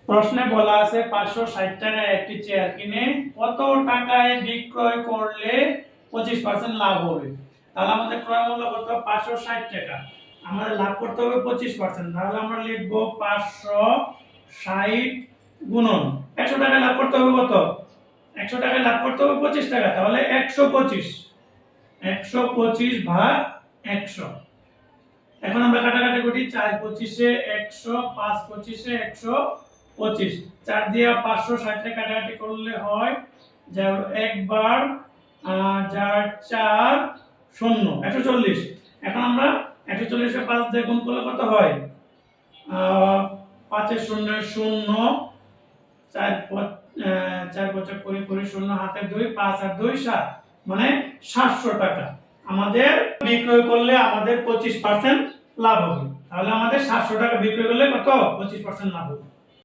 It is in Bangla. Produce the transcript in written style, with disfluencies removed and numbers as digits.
প্রশ্নে বলা আছে 560 টাকায় একটি চেয়ার কিনে কত টাকায় বিক্রয় করলে 25% লাভ হবে। তাহলে আমাদের ক্রয় মূল্য কত? 560 টাকা। আমাদের লাভ করতে হবে 25%। তাহলে আমরা লিখব 560 গুণন 100 টাকায় লাভ করতে হবে কত? 100 টাকায় লাভ করতে হবে 25 টাকা। তাহলে 125 ভাগ 100। এখন আমরা কাটাকাটি করি। 4 25 এ 100, 5 25 এ 125, 4 দিয়ে 560 কে কাটাকাটি করলে হয় যে একবার 4 4 0 140। এখন আমরা 140 কে 5 দিয়ে গুণ করলে কত হয়? 5 এর 0 0, 4 4 5 20 0 হাতে 2, 5 আর 2 7, মানে 700 টাকা আমাদের বিক্রয় করলে আমাদের 25% লাভ হবে। তাহলে আমাদের 700 টাকা বিক্রয় করলে কত? 25% লাভ হবে।